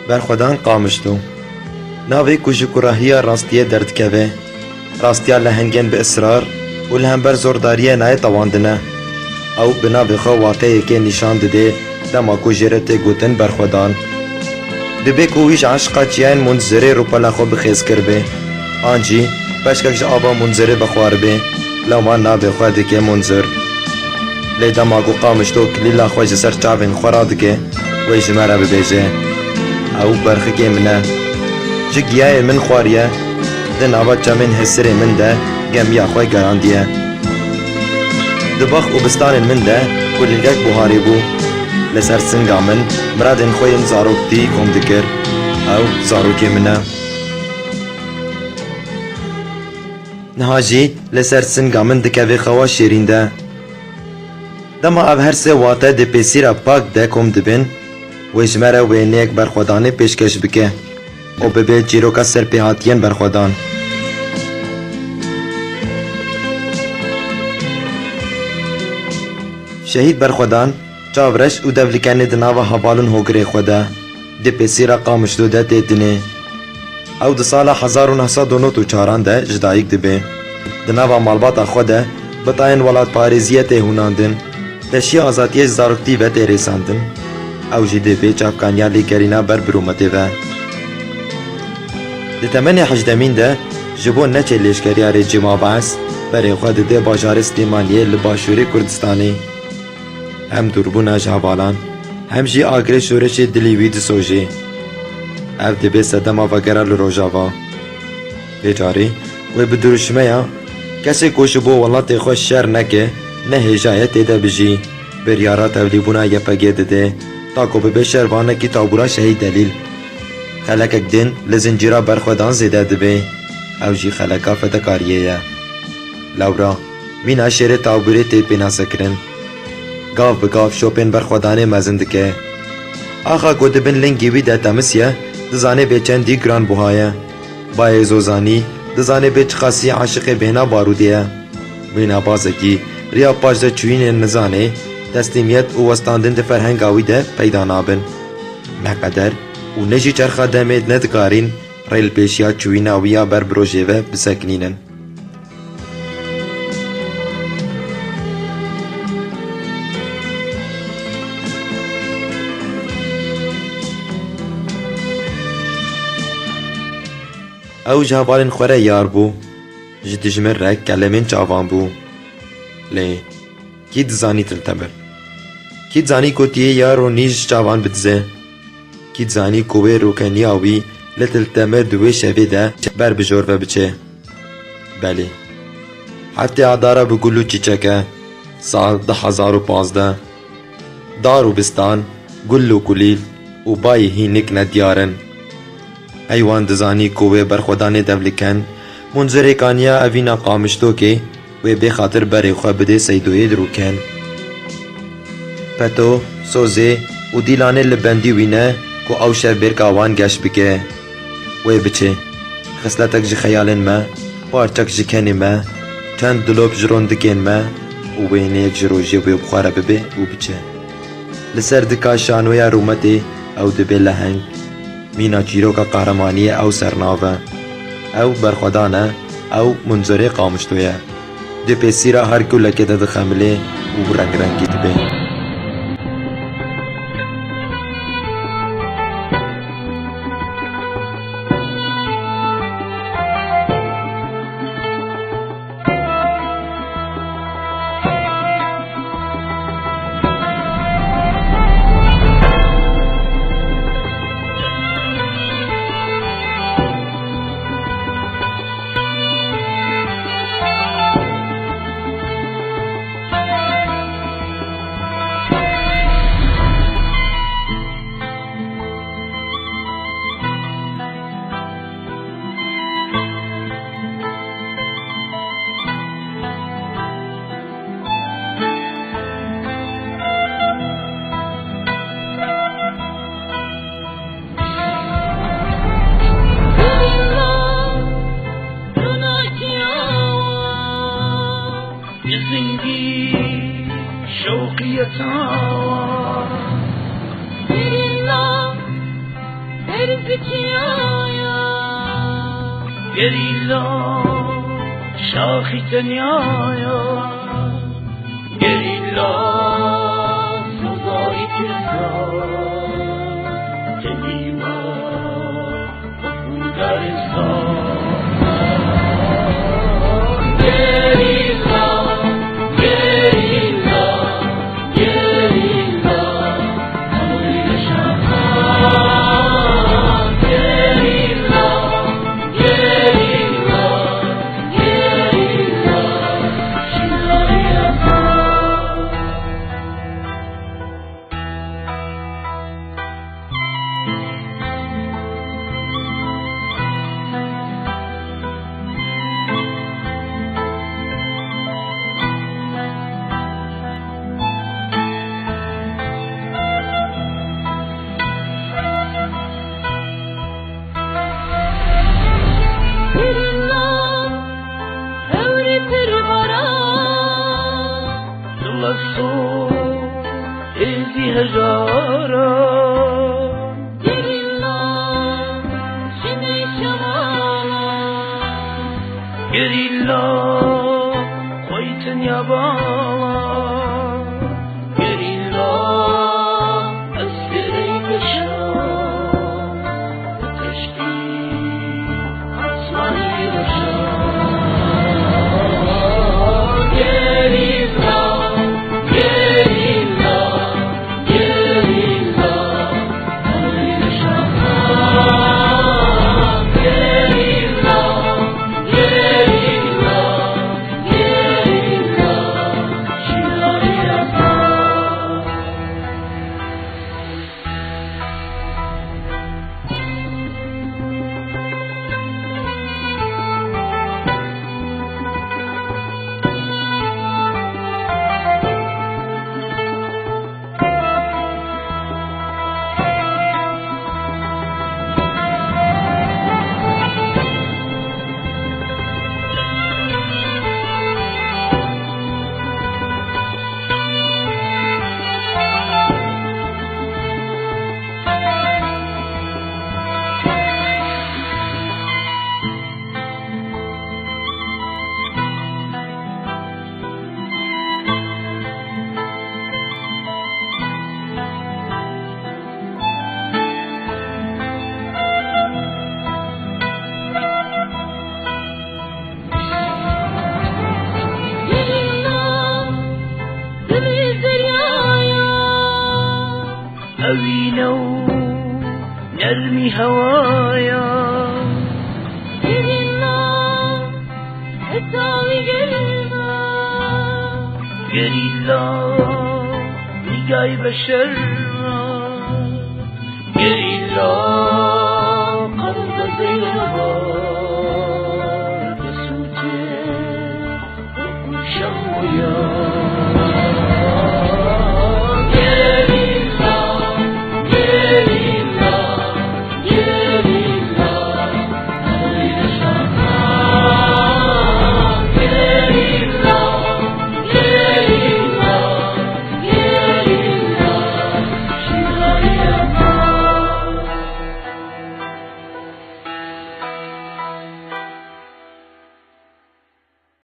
برخودان قامشتو ناوی کجی کراهی راستیه دردکوه راستیا لهنگین به اصرار و لهمبر زورداریه نای تواندنه او بنا بخوا واقعی که نشان دده دما کجیرت گوتن برخودان دبی کویش عشقا چیان منظره رو پلا خو بخیز کربه آنجی پشکش آبا منظره بخوار به لما نا بخوا دکه منظر لی دما گو قامشتو کلیلا خوش سر چاوین خورا دکه وی جمرا ببیجه او برخی منه جگیای من خواریه دن آبا چمن حسر من ده گمیا خوی گراندیه دباخ و بستان من ده کلگک بوهاری بو لسر سنگا من مرادن خوین زاروکتی کم دکر او زاروکی منه نهاجی لسر سنگا من دکوی خوا شیرین ده دما او هر سه واته ده پیسیرا پاک ده کم دبن و جمره و نیک برخودانه پیشکش بکه و ببه جیروکا سر پیهاتین برخودان شهید برخودان چاورش و دولکانی دناوا حوالن هوگره خوده ده پیسیرا قامشتو ده تیتنه او ده سال 1994 ده جدایک دبه دناوا مالباتا خوده بطاین ولاد پاریزیه ته هوناندن تشی آزادیه زاروکتی و ته ریساندن او جی دبه چاپکانیا لیکرینا بر برومته و ده تمن حجدمین ده جبو نچه لیشکریار جما باس بر خود ده باجار سلیمانیه لباشوری کردستانی هم دوربونا جهبالان هم جی آگره شورش دلیوی دسوژی او دبه صدما وگره لروژاوا بیجاری و بدروشمه یا کسی کوش بو ولات خوش شر نکه نه هجایت ده بجی بریارا تولیبونا یپگه ده تاکو به شروانه کی تابورا شهید دلیل خلک دین لزنجیرا برخودان زیده دبه او جی خلکا فتکاریه یا لورا مینا شیر تابوری تی پینا سکرن گاف بگاف شوپین برخودانه مزند که آخا گود بن لنگیوی ده تمسیه دزانه به چندی گران بوهایه بای زوزانی دزانه به چخاسی عاشق بهنا بارودیه بهنا بازکی ریا پاش ده چوین نزانه تسلیمیت و وستاندن ده فرهنگاوی ده پیدا نابن مقدر و نجی چرخا دمید ندکارین ریل پیشیا چویناویا بر بروژه و بسکنینن او جهبالن خوره یار بو جدجمر رک کلمین چاوان بو لی کی دزانی تلتبر کی دزانی کو تیه یار و نیج چاوان بدزه کی دزانی کوه روکنیاوی لتلتمر دوی شوی ده بر بجور و بچه بله حتی عدارا بگلو چیچکه سال 2015 دار و بستان گل و کلیل و بای هینک ندیارن ایوان دزانی کوه برخودان دولکن منظر کانیا اوینا قامشتو که و به خاطر بری خواه بده سیدوی دروکن پتو سوزه و دیلانه لبندی وینه که او شر برکاوان گشت بکه و بچه خسلتک جی خیالن ما پارچک جی کنی ما چند دلوب جرون دکن ما و بینه یک جروجی و بخواره ببه و بچه لسر دکا شانویا رومتی او دبه لهنگ مینا چیروکا قهرمانی او سرناوه او برخودانه او منظره قامشتویه ده پیسیرا هر کل لکه ده خمله و رنگ رنگی دبه گریلا شاخی دنیایا گریلا سزایی کردن تنیما بودارستان ازی هزارا گریلا شمی شمالا گریلا خویتن یابالا گریلا اسکری بشم تشتی آسمانی بشم أوينو نرمي هوايا قريلا التالي قريلا نقاي بشر قريلا قلب زيربا بسوتي وكل شمويا